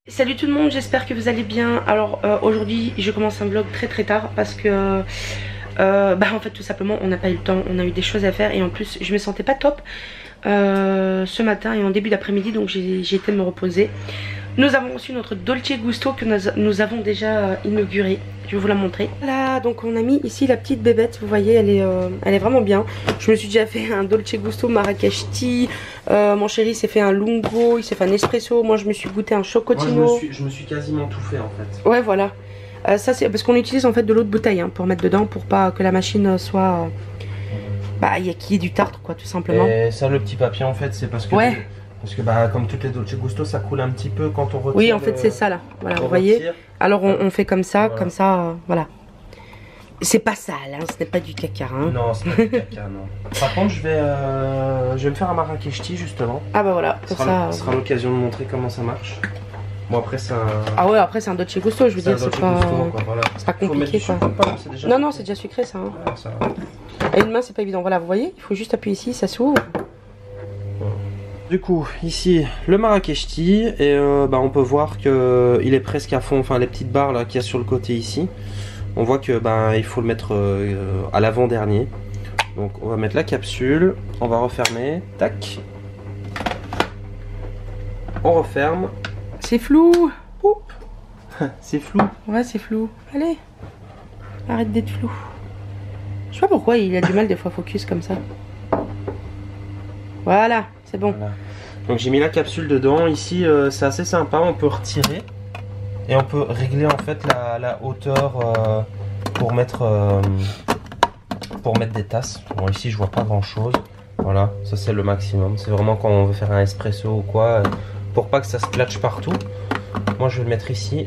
Salut tout le monde, j'espère que vous allez bien. Alors aujourd'hui je commence un vlog très tard parce que en fait tout simplement on n'a pas eu le temps, on a eu des choses à faire et en plus je me sentais pas top ce matin et en début d'après-midi, donc j'ai été me reposer. Nous avons reçu notre Dolce Gusto que nous avons déjà inauguré. Je vais vous la montrer. Là, donc on a mis ici la petite bébête. Vous voyez, elle est vraiment bien. Je me suis déjà fait un Dolce Gusto Marrakech Tea. Mon chéri s'est fait un lungo, il s'est fait un espresso. Moi, je me suis goûté un chocotino. Moi, je me suis quasiment tout fait en fait. Ouais, voilà. Ça, c'est parce qu'on utilise en fait de l'eau de bouteille pour mettre dedans pour pas que la machine soit. Qu'il y ait du tartre, quoi, tout simplement. Et ça, le petit papier en fait, c'est parce que. Ouais. Parce que comme toutes les Dolce Gusto, ça coule un petit peu quand on retire. Oui, en fait, c'est ça là. Voilà, vous voyez. Alors on fait comme ça, voilà. comme ça, voilà. C'est pas sale, hein, ce n'est pas du caca. Hein. Non, c'est pas du caca, non. Par contre, je vais me faire un Marrakech Tea justement. Ah bah voilà, pour ça. Ce sera l'occasion de montrer comment ça marche. Bon, après, c'est un. Ah ouais, après, c'est un Dolce Gusto, je veux dire, c'est pas. Voilà. C'est pas compliqué quoi. Non, c'est déjà sucré ça. Hein. Ah, ça va. Et une main, c'est pas évident. Voilà, vous voyez, il faut juste appuyer ici, ça s'ouvre. Du coup, ici le Marrakech Tea et on peut voir que il est presque à fond. Enfin, les petites barres là qu'il y a sur le côté ici, on voit que il faut le mettre à l'avant-dernier. Donc on va mettre la capsule, on va refermer, tac. On referme. C'est flou. C'est flou. Ouais, c'est flou. Allez, arrête d'être flou. Je sais pas pourquoi il a du mal des fois focus comme ça. Voilà, c'est bon. Voilà. Donc j'ai mis la capsule dedans. Ici c'est assez sympa, on peut retirer et on peut régler en fait la hauteur pour mettre des tasses. Bon, ici je vois pas grand chose. Voilà, ça c'est le maximum. C'est vraiment quand on veut faire un espresso ou quoi, pour pas que ça se platche partout. Moi je vais le mettre ici,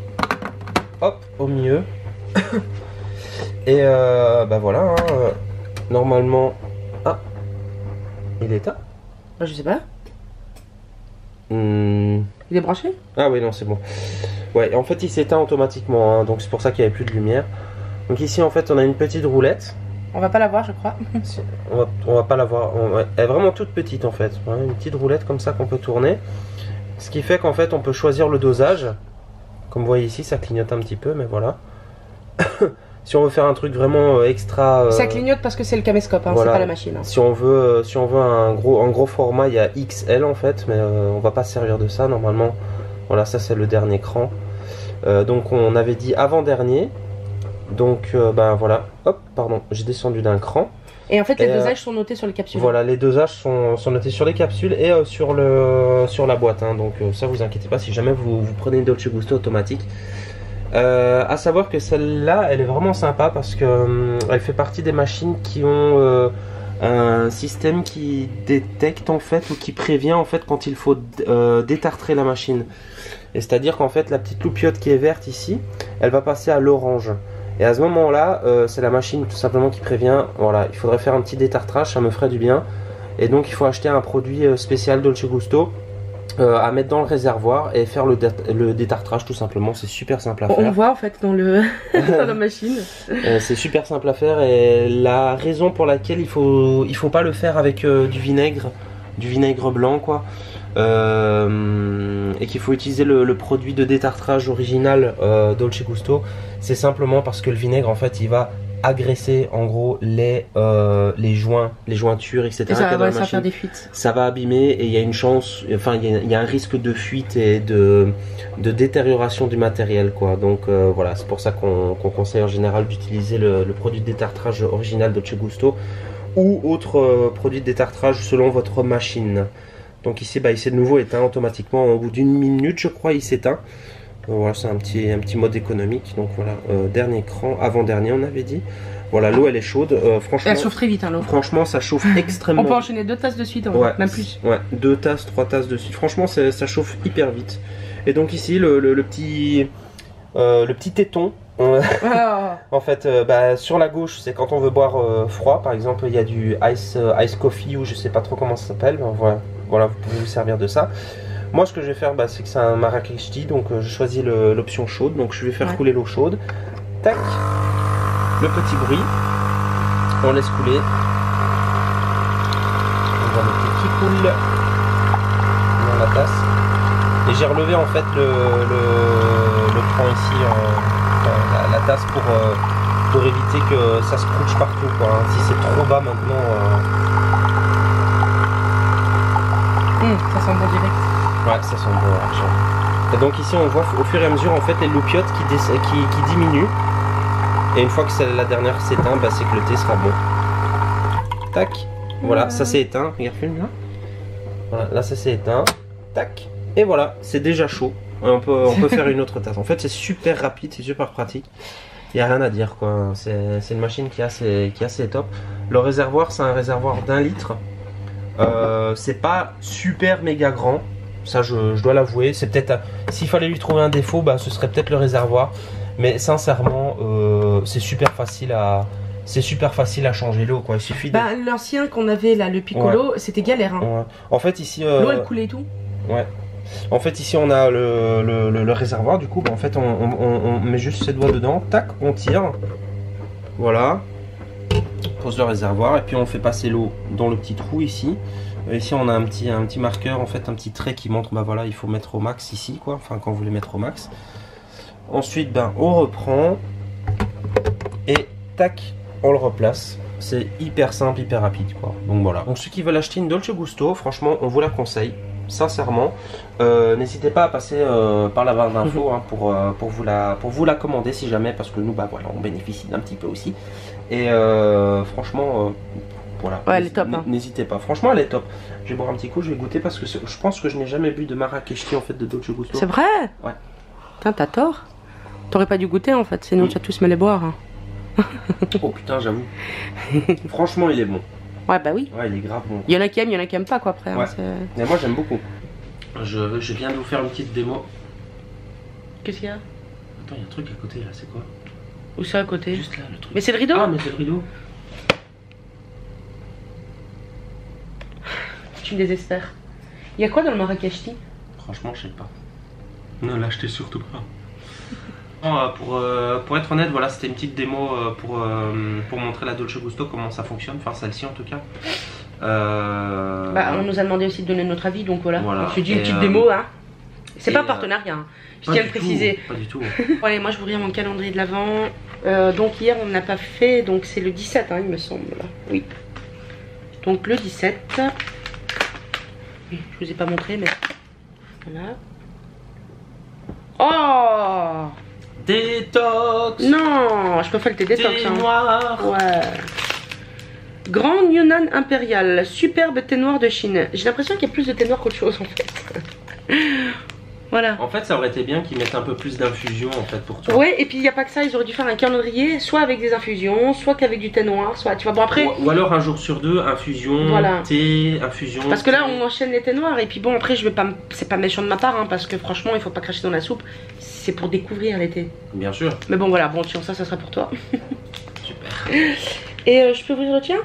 hop, au milieu. Et voilà, hein, normalement, il est éteint. Je sais pas. Il est branché? Ah oui, non, c'est bon. Ouais, en fait, il s'éteint automatiquement, hein, donc c'est pour ça qu'il n'y avait plus de lumière. Donc ici, en fait, on a une petite roulette. On va pas la voir, je crois. On va pas la voir. Elle est vraiment toute petite, en fait. Ouais, une petite roulette comme ça qu'on peut tourner. Ce qui fait qu'en fait, on peut choisir le dosage. Comme vous voyez ici, ça clignote un petit peu, mais voilà. Si on veut faire un truc vraiment extra... Ça clignote parce que c'est le caméscope, hein, voilà. C'est pas la machine. Hein. Si on veut un gros format, il y a XL en fait, mais on va pas se servir de ça normalement. Voilà, ça c'est le dernier cran. Donc on avait dit avant-dernier. Donc voilà, hop, pardon, j'ai descendu d'un cran. Et en fait les dosages sont notés sur les capsules. Voilà, les dosages sont notés sur les capsules et sur la boîte. Hein, donc ça vous inquiétez pas si jamais vous prenez une Dolce Gusto automatique. À savoir que celle-là, elle est vraiment sympa parce que elle fait partie des machines qui ont un système qui détecte en fait ou qui prévient en fait quand il faut détartrer la machine. Et c'est-à-dire qu'en fait la petite loupiote qui est verte ici, elle va passer à l'orange. Et à ce moment-là, c'est la machine tout simplement qui prévient. Voilà, il faudrait faire un petit détartrage, ça me ferait du bien. Et donc il faut acheter un produit spécial Dolce Gusto. À mettre dans le réservoir et faire le détartrage tout simplement. C'est super simple à faire. On voit en fait dans la machine. C'est super simple à faire et la raison pour laquelle il faut pas le faire avec du vinaigre blanc quoi, et qu'il faut utiliser le produit de détartrage original Dolce Gusto, c'est simplement parce que le vinaigre en fait il va agresser en gros les jointures etc. Et ça va faire des fuites. Ça va abîmer et il y a une chance, enfin il y a un risque de fuite et de détérioration du matériel quoi. Donc voilà, c'est pour ça qu'on conseille en général d'utiliser le produit de détartrage original Dolce Gusto ou autre produit de détartrage selon votre machine. Donc ici il s'est de nouveau éteint automatiquement au bout d'une minute je crois, il s'éteint. Voilà, c'est un petit mode économique. Donc voilà, dernier cran, avant-dernier on avait dit. Voilà, l'eau elle est chaude, franchement. Elle chauffe très vite hein, l'eau. Franchement ça chauffe extrêmement. On peut enchaîner 2 tasses de suite, ouais, même plus. Ouais, 2 tasses, 3 tasses de suite. Franchement ça chauffe hyper vite. Et donc ici le petit téton. En fait, sur la gauche c'est quand on veut boire froid. Par exemple il y a du ice coffee ou je sais pas trop comment ça s'appelle. Voilà, vous pouvez vous servir de ça. Moi ce que je vais faire c'est que c'est un Marrakech Tea, donc je choisis l'option chaude, donc je vais faire couler l'eau chaude. Tac, le petit bruit, on laisse couler. On va mettre qui coule dans la tasse. Et j'ai relevé en fait le cran ici, la tasse pour éviter que ça se prouche partout quoi. Si c'est trop bas maintenant. Ça sent bon direct. Ouais, ça sent bon. Et donc ici on voit au fur et à mesure en fait les loupiotes qui diminuent. Et une fois que la dernière s'éteint, bah, c'est que le thé sera bon. Tac. Voilà, ça s'est éteint. Regarde, filme là. Voilà, là ça s'est éteint. Tac. Et voilà, c'est déjà chaud. On peut faire une autre tasse. En fait, c'est super rapide, c'est super pratique. Il n'y a rien à dire quoi. C'est une machine qui est assez top. Le réservoir, c'est un réservoir d'1 litre. C'est pas super méga grand. Ça, je dois l'avouer. C'est peut-être. S'il fallait lui trouver un défaut, bah, ce serait peut-être le réservoir. Mais sincèrement, c'est super facile à. C'est super facile à changer l'eau quoi. Il suffit de. Bah, l'ancien qu'on avait là, le Piccolo, c'était galère. Hein. Ouais. En fait, ici. L'eau elle coulait et tout. Ouais. En fait, ici on a le réservoir. Du coup, bah, en fait, on met juste ses doigts dedans. Tac, on tire. Voilà. On pose le réservoir et puis on fait passer l'eau dans le petit trou ici. Ici, on a un petit marqueur, en fait, un petit trait qui montre. Bah voilà, il faut mettre au max ici quoi. Enfin, quand vous voulez mettre au max. Ensuite, ben, on reprend et tac, on le replace. C'est hyper simple, hyper rapide quoi. Donc voilà. Donc ceux qui veulent acheter une Dolce Gusto, franchement, on vous la conseille, sincèrement. N'hésitez pas à passer par la barre d'infos hein, pour vous la commander si jamais, parce que nous, bah voilà, on bénéficie d'un petit peu aussi. Et franchement, voilà. Ouais, elle est top. Hein. N'hésitez pas. Franchement, elle est top. Je vais boire un petit coup, je vais goûter parce que je pense que je n'ai jamais bu de Marrakech en fait de Dolce Gusto. C'est vrai? Ouais. Putain, t'as tort. T'aurais pas dû goûter en fait, sinon tu as tous me les boire. Hein. Oh putain, j'avoue. Franchement, il est bon. Ouais, bah oui. Ouais, il est grave bon. Il y en a qui aiment, il y en a qui aiment pas quoi après. Ouais. Hein, mais moi, j'aime beaucoup. Je viens de vous faire une petite démo. Qu'est-ce qu'il y a? Attends, il y a un truc à côté là, c'est quoi? Où ça à côté? Juste là, le truc. Mais c'est le rideau? Ah, mais c'est le rideau. Tu me désespères. Il y a quoi dans le Marrakech tea? Franchement, je sais pas. Ne l'achetez surtout pas. Non, pour être honnête, voilà, c'était une petite démo pour montrer la Dolce Gusto, comment ça fonctionne, enfin celle-ci en tout cas. Bah, on nous a demandé aussi de donner notre avis, donc voilà. Je suis dit une petite démo, hein. C'est pas un partenariat, hein. Je tiens à le préciser. Pas du tout. Bon, allez, moi je vous reviens mon calendrier de l'Avent. Donc hier on n'a pas fait, donc c'est le 17, hein, il me semble. Oui. Donc le 17. Je vous ai pas montré, mais voilà. Oh! Détox! Non, je peux faire le thé détox. Thé hein. noir! Ouais. Grand Yunnan Impérial, superbe thé noir de Chine. J'ai l'impression qu'il y a plus de thé noir qu'autre chose en fait. Voilà. En fait, ça aurait été bien qu'ils mettent un peu plus d'infusion en fait pour toi. Ouais, et puis il n'y a pas que ça, ils auraient dû faire un calendrier, soit avec des infusions, soit qu'avec du thé noir, soit tu vois. Bon après. Ou alors un jour sur deux, infusion, voilà. thé, infusion. Parce que là, on enchaîne les thés noirs, et puis bon, après, je vais pas, c'est pas méchant de ma part, hein, parce que franchement, il faut pas cracher dans la soupe. C'est pour découvrir les thés. Bien sûr. Mais bon, voilà, bon, tiens, ça sera pour toi. Super. Et je peux ouvrir le tien?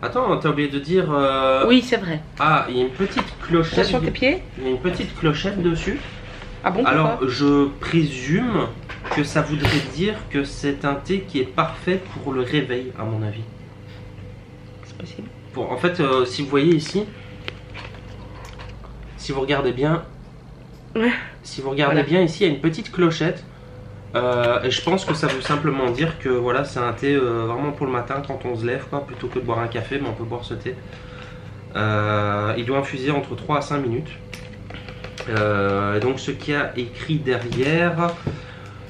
Attends, t'as oublié de dire. Oui, c'est vrai. Ah, il y a une petite clochette. Attention tes pieds. Il y a une petite clochette dessus. Ah bon? Alors, je présume que ça voudrait dire que c'est un thé qui est parfait pour le réveil, à mon avis. C'est possible. En fait, si vous voyez ici, si vous regardez bien, si vous regardez bien ici, il y a une petite clochette. Et je pense que ça veut simplement dire que voilà, c'est un thé vraiment pour le matin quand on se lève, quoi, plutôt que de boire un café, mais on peut boire ce thé. Il doit infuser entre 3 à 5 minutes. Donc ce qu'il y a écrit derrière,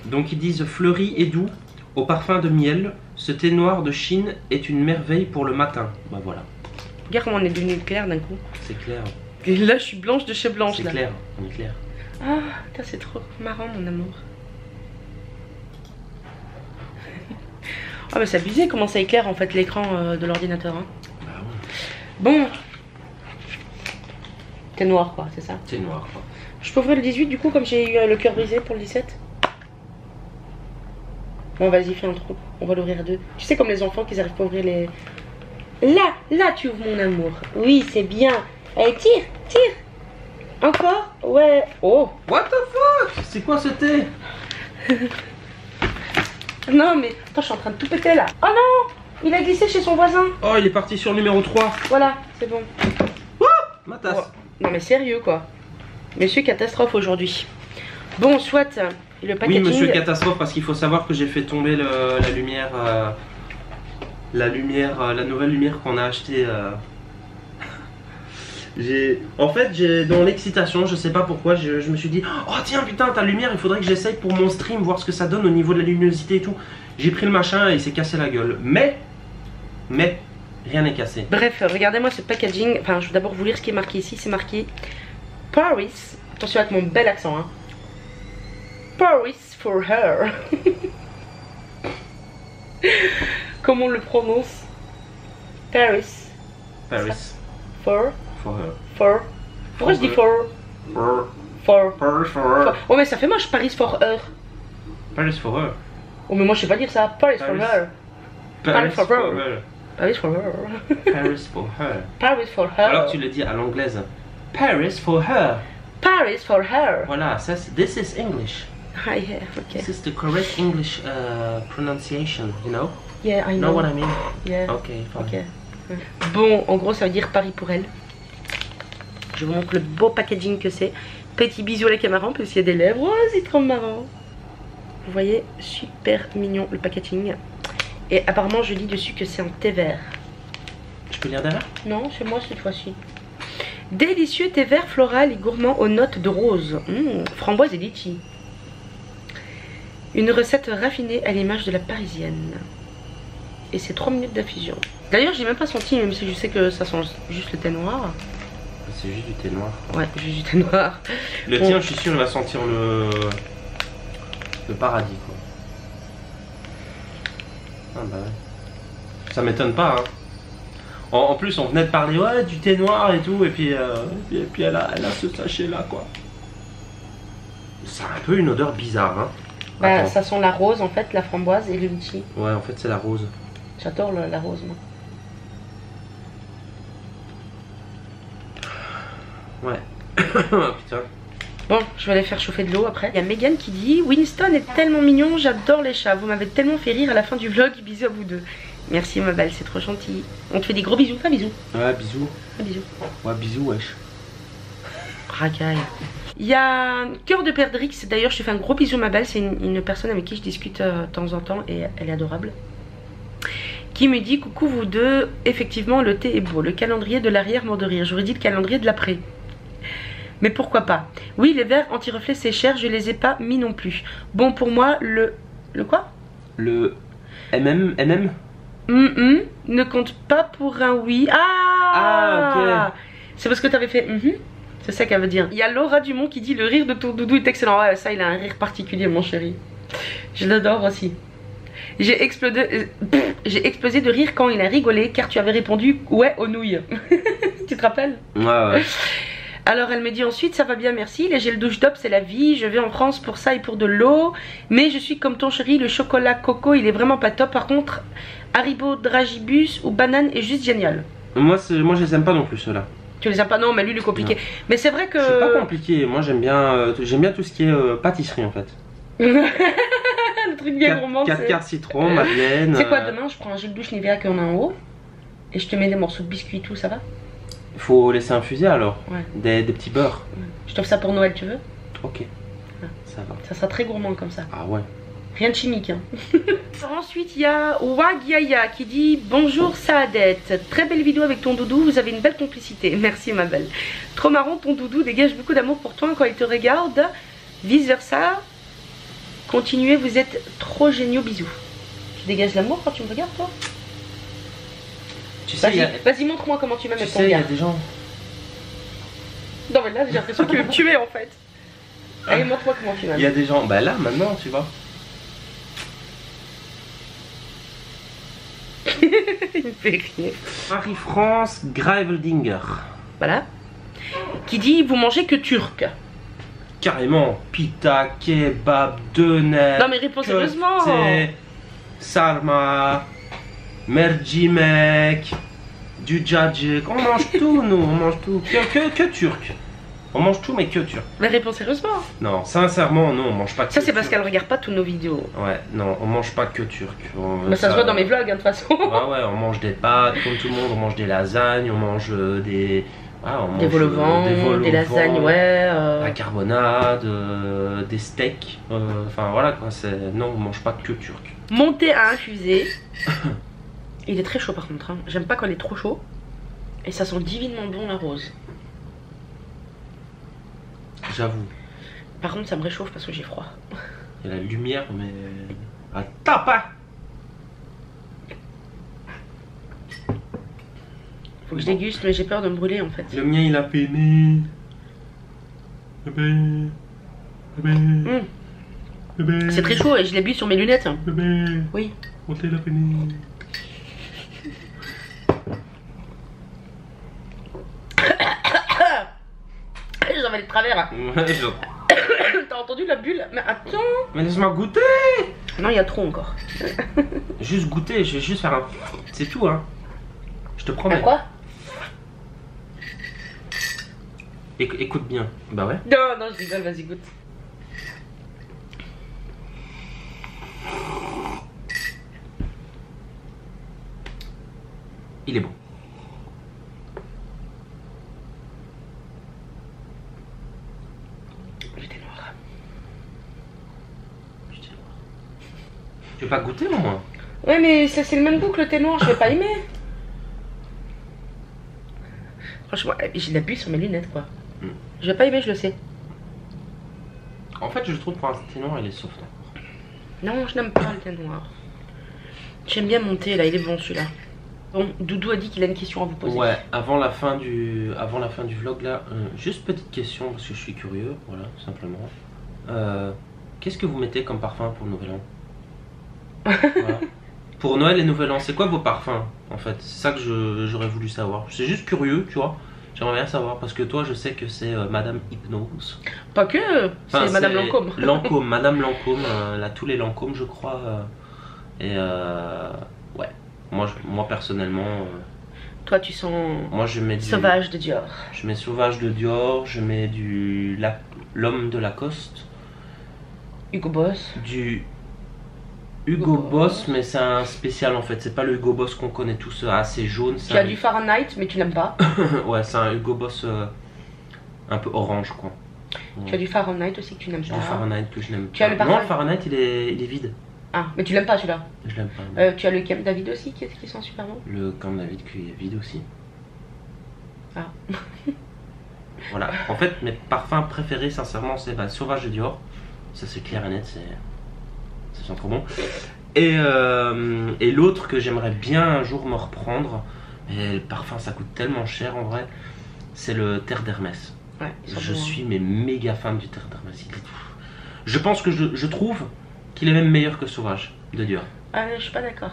donc ils disent fleuri et doux au parfum de miel, ce thé noir de Chine est une merveille pour le matin. Bah voilà. Regarde comment on est devenu clair d'un coup. C'est clair. Et là je suis blanche de chez blanche. C'est là. clair, on est clair. Ah, c'est trop marrant mon amour. Ah bah c'est abusé comment ça éclaire en fait l'écran de l'ordinateur. Hein. Bah ouais. Bon. Thé noir quoi, c'est ça? Thé noir quoi. Je peux ouvrir le 18 du coup comme j'ai eu le cœur brisé pour le 17? Bon vas-y fais un trou, on va l'ouvrir à deux. Tu sais comme les enfants qui n'arrivent pas à ouvrir les... Là tu ouvres mon amour. Oui c'est bien. Allez tire. Encore? Ouais. Oh. What the fuck? C'est quoi ce thé? Non mais attends je suis en train de tout péter là. Oh non, il a glissé chez son voisin. Oh il est parti sur le numéro 3. Voilà c'est bon. Ma tasse. Oh. Non mais sérieux quoi. Monsieur Catastrophe aujourd'hui. Bon, soit le packaging... Oui, Monsieur Catastrophe, parce qu'il faut savoir que j'ai fait tomber la lumière... la nouvelle lumière qu'on a achetée... En fait, dans l'excitation, je sais pas pourquoi, je me suis dit oh tiens putain ta lumière, il faudrait que j'essaye pour mon stream, voir ce que ça donne au niveau de la luminosité et tout. J'ai pris le machin et il s'est cassé la gueule. Mais, rien n'est cassé. Bref, regardez-moi ce packaging. Enfin, je vais d'abord vous lire ce qui est marqué ici. C'est marqué Paris. Attention avec mon bel accent, hein. Paris for her. Comment on le prononce? Paris. Paris. For. For her. For. Pourquoi je dis for? For. Paris for her. Oh mais ça fait moche, Paris for her. Paris for her. Oh mais moi je sais pas dire ça. Paris for her. Paris for her. Paris for her. Paris for her. Paris for her. Alors tu le dis à l'anglaise. Paris for her. Paris for her. Voilà, ça, this is English. Ah yeah, okay. This is the correct English pronunciation, you know? Yeah, I know. Know what I mean? Yeah. Okay, fine. Okay. Bon, en gros ça veut dire Paris pour elle. Je vous montre le beau packaging que c'est. Petit bisou à la caméra parce qu'il y a des lèvres. Oh c'est trop marrant. Vous voyez, super mignon le packaging. Et apparemment je lis dessus que c'est en thé vert. Je peux lire derrière? Non, c'est moi cette fois-ci. Délicieux thé vert floral et gourmand aux notes de rose. Framboise et litchi. Une recette raffinée à l'image de la parisienne. Et c'est 3 minutes d'infusion. D'ailleurs j'ai même pas senti, même si je sais que ça sent juste le thé noir. C'est juste du thé noir. Ouais, juste du thé noir. Le tien, je suis sûr, il va sentir le paradis, quoi. Ah bah ouais. Ça m'étonne pas, hein. En plus, on venait de parler, ouais, du thé noir et tout, et puis elle a ce sachet-là, quoi. Ça a un peu une odeur bizarre, hein. Bah, ça sent la rose, en fait, la framboise et le litchi. Ouais, en fait, c'est la rose. J'adore la rose, moi. Ouais. Putain. Bon, je vais aller faire chauffer de l'eau après. Il y a Megan qui dit Winston est tellement mignon, j'adore les chats. Vous m'avez tellement fait rire à la fin du vlog. Bisous à vous deux. Merci ma belle, c'est trop gentil. On te fait des gros bisous. Fais bisous. Ouais, bisous. Fais bisous. Ouais, bisous, wesh. Racaille. Il y a Cœur de Perdrix. D'ailleurs, je te fais un gros bisou ma belle. C'est une personne avec qui je discute de temps en temps et elle est adorable. Qui me dit coucou vous deux. Effectivement, le thé est beau. Le calendrier de l'arrière mort de rire. J'aurais dit le calendrier de l'après. Mais pourquoi pas? Oui, les verres anti-reflets c'est cher, je les ai pas mis non plus. Bon pour moi, le quoi? Le MM ne compte pas pour un oui. Ah, ok. C'est parce que t'avais fait c'est ça qu'elle veut dire. Il y a Laura Dumont qui dit le rire de ton doudou est excellent. Ouais, ça il a un rire particulier mon chéri. Je l'adore aussi. J'ai explosé de rire quand il a rigolé car tu avais répondu ouais aux nouilles. Tu te rappelles? Ouais. Alors elle me dit ensuite ça va bien merci, les gels douche top c'est la vie, je vais en France pour ça et pour de l'eau. Mais je suis comme ton chéri, le chocolat coco il est vraiment pas top. Par contre Haribo Dragibus ou banane est juste génial. Moi je les aime pas non plus ceux-là. Tu les aimes pas? Non mais lui il est compliqué. Non. Mais c'est vrai que... C'est pas compliqué, moi j'aime bien tout ce qui est pâtisserie en fait. Le truc bien gourmand. 4 quarts citron, madeleine. C'est quoi demain je prends un gel douche Nivea qu'on a en haut. Et je te mets des morceaux de biscuits et tout, ça va? Faut laisser infuser alors. Ouais. Des petits beurres. Ouais. Je t'offre ça pour Noël, tu veux? Ok. Ah. Ça va. Ça sera très gourmand comme ça. Ah ouais. Rien de chimique. Hein. Ensuite, il y a Wagiaya qui dit bonjour Saadet. Très belle vidéo avec ton doudou. Vous avez une belle complicité. Merci ma belle. Trop marrant, ton doudou dégage beaucoup d'amour pour toi quand il te regarde. Vice versa. Continuez, vous êtes trop géniaux. Bisous. Tu dégages l'amour quand tu me regardes, toi? Vas-y, montre-moi comment tu m'aimes avec ton regard. Il y a des gens. Non, mais là, j'ai l'impression qu'il veut me tuer en fait. Allez, montre-moi comment tu m'aimes. Il y a des gens. Bah là, maintenant, tu vois. Il me fait rire. Marie-France Graveldinger. Voilà. Qui dit vous mangez que turc. Carrément. Pita, kebab, döner. Non, mais réponds sérieusement. Sarma. Mercimek, du djadjik, on mange tout nous, on mange tout, que turc. On mange tout mais que turc. Mais réponds sérieusement. Non, sincèrement non, on mange pas que ça c'est parce qu'elle regarde pas tous nos vidéos. Ouais, non, on mange pas que turc. Bah ça se voit dans mes vlogs hein, de toute façon. Ouais, on mange des pâtes comme tout le monde, on mange des lasagnes, on mange Ah, on Des mange, vols au vent, des vols des au lasagnes, vent, ouais. la carbonade, des steaks. Enfin voilà quoi, non, on mange pas que turc. Monter à infuser. Il est très chaud par contre, hein. J'aime pas quand il est trop chaud. Et ça sent divinement bon la rose. J'avoue. Par contre ça me réchauffe parce que j'ai froid. Il y a la lumière mais... Ah, tape. Faut que je déguste mais j'ai peur de me brûler en fait. Le mien il a peiné. C'est très chaud et je l'ai bu sur mes lunettes. Bébé. Oui. Montez la peiné. J'en vais de travers. Ouais, T'as entendu la bulle? Mais attends. Mais laisse-moi goûter. Non, il y a trop encore. Juste goûter, je vais juste faire un... C'est tout hein. Je te promets. À quoi? Écoute bien. Bah ouais. Non, non, je rigole, vas-y, goûte. Il est bon. J'étais noir. Tu veux pas goûter au moins? Ouais, mais ça c'est le même goût que le thé noir, je vais pas aimer. Franchement, j'ai de la bulle sur mes lunettes quoi. Je vais pas aimer, je le sais. En fait, je trouve pour un thé noir, il est soft. Non, je n'aime pas le thé noir. J'aime bien mon thé là, il est bon celui-là. Bon, Doudou a dit qu'il a une question à vous poser. Ouais, avant la fin du vlog là, juste petite question parce que je suis curieux, voilà, tout simplement. Qu'est-ce que vous mettez comme parfum pour le Nouvel An? Voilà. Pour Noël et Nouvel An, c'est quoi vos parfums en fait? C'est ça que j'aurais voulu savoir. C'est juste curieux, tu vois. J'aimerais bien savoir parce que toi, je sais que c'est Madame Hypnose. Pas que, c'est Enfin, Madame Lancôme. Lancôme, Madame Lancôme, là tous les Lancômes, je crois. Ouais. Moi personnellement. Toi, tu sens Moi, je mets du Sauvage de Dior. Je mets Sauvage de Dior, je mets l'homme de Lacoste. Hugo Boss. Du Hugo Boss, mais c'est un spécial en fait. C'est pas le Hugo Boss qu'on connaît tous, assez jaune. Tu as du Fahrenheit, mais tu n'aimes pas. Ouais, c'est un Hugo Boss un peu orange quoi. Tu as du Fahrenheit aussi que tu n'aimes pas. Du Fahrenheit que je n'aime pas. Tu as le Non, le Fahrenheit il est vide. Ah, mais tu l'aimes pas celui-là. Je l'aime pas. Tu as le Camp David aussi qui sent super bon. Le Camp David qui est vide aussi. Ah. Voilà. En fait, mes parfums préférés, sincèrement, c'est Sauvage de Dior. Ça, c'est clair et net, ça sent trop bon. Et l'autre que j'aimerais bien un jour me reprendre, mais le parfum ça coûte tellement cher en vrai, c'est le Terre d'Hermès. Ouais, je suis mais méga fan du Terre d'Hermès. Je pense que je trouve qu'il est même meilleur que Sauvage de Dior. Ah, je suis pas d'accord.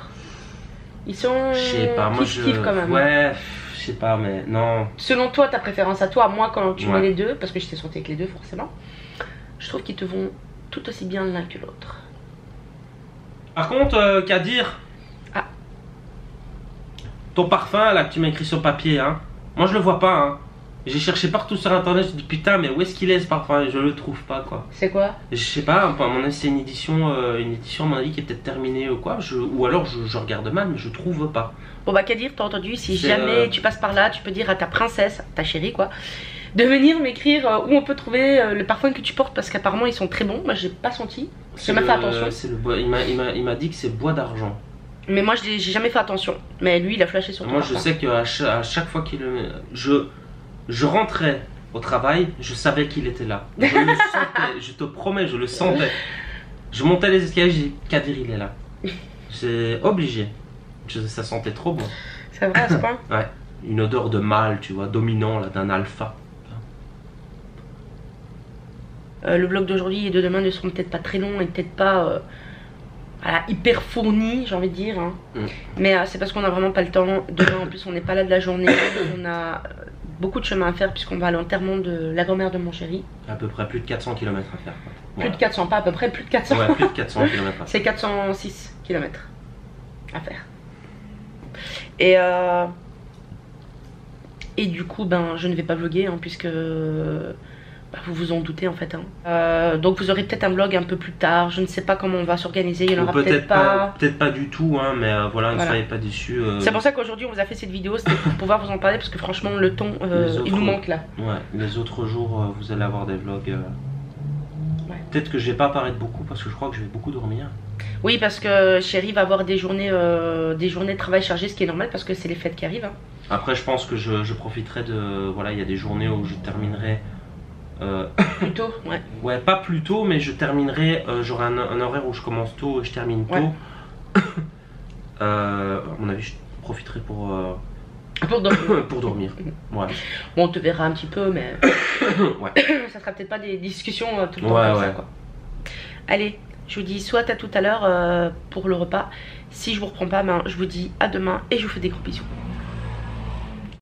Ils sont. Je sais pas, moi kiff quand même. Ouais, je sais pas, mais non. Selon toi, ta préférence à toi, moi quand tu Ouais. mets les deux, parce que je t'ai sorti avec les deux forcément, je trouve qu'ils te vont tout aussi bien l'un que l'autre. Par contre, qu'à dire? Ah. Ton parfum là que tu m'as écrit sur papier, hein. Moi je le vois pas, hein. J'ai cherché partout sur internet, je dis putain, mais où est-ce qu'il est ce parfum? Et je le trouve pas quoi. C'est quoi? Je sais pas, à mon avis c'est une édition à mon avis qui est peut-être terminée ou quoi. Ou alors je regarde mal, mais je trouve pas. Bon bah qu'à dire, t'as entendu, si C'est, jamais tu passes par là, tu peux dire à ta princesse, ta chérie quoi, de venir m'écrire où on peut trouver le parfum que tu portes parce qu'apparemment ils sont très bons. Moi j'ai pas senti, j'ai jamais fait attention. C'est le bois, il m'a dit que c'est bois d'argent. Mais moi j'ai jamais fait attention. Mais lui il a flashé sur ton Moi parfum. je sais qu'à chaque fois qu'il le je rentrais au travail, je savais qu'il était là. Je le sentais, je te promets, je le sentais. Je montais les escaliers, j'ai dit Kadir il est là. C'est obligé. Ça sentait trop bon. C'est vrai à ce point? Ouais, une odeur de mâle, tu vois, dominant là, d'un alpha. Le vlog d'aujourd'hui et de demain ne seront peut-être pas très longs et peut-être pas voilà, hyper fournis, j'ai envie de dire. Hein. Mais c'est parce qu'on a vraiment pas le temps. Demain en plus on n'est pas là de la journée. On a beaucoup de chemin à faire puisqu'on va à l'enterrement de la grand-mère de mon chéri. À peu près plus de 400 km à faire. Quoi. Plus de 400, pas à peu près, plus de 400. Ouais, plus de 400 km à faire. C'est 406 km à faire. Et du coup, ben, je ne vais pas vlogger hein, puisque Bah, vous vous en doutez en fait. Hein. Donc vous aurez peut-être un vlog un peu plus tard. Je ne sais pas comment on va s'organiser. Il y en aura peut-être pas. Peut-être pas du tout, hein, mais voilà, ne soyez pas déçus. C'est pour ça qu'aujourd'hui on vous a fait cette vidéo. C'était pour pouvoir vous en parler parce que franchement le ton il nous manque là. Ouais, les autres jours vous allez avoir des vlogs. Peut-être que je vais pas apparaître beaucoup parce que je crois que je vais beaucoup dormir. Oui, parce que Chérie va avoir des journées de travail chargées, ce qui est normal parce que c'est les fêtes qui arrivent. Hein. Après, je pense que je profiterai de. Voilà, il y a des journées où je terminerai. Plus tôt, ouais. Ouais, pas plus tôt, mais je terminerai. J'aurai un horaire où je commence tôt et je termine tôt. À mon avis, je profiterai pour dormir. Pour dormir. Ouais. Bon, on te verra un petit peu, mais. Ouais. Ça sera peut-être pas des discussions tout le temps comme ça, quoi. Allez. Je vous dis soit à tout à l'heure pour le repas. Si je vous reprends pas, ben, je vous dis à demain et je vous fais des gros bisous.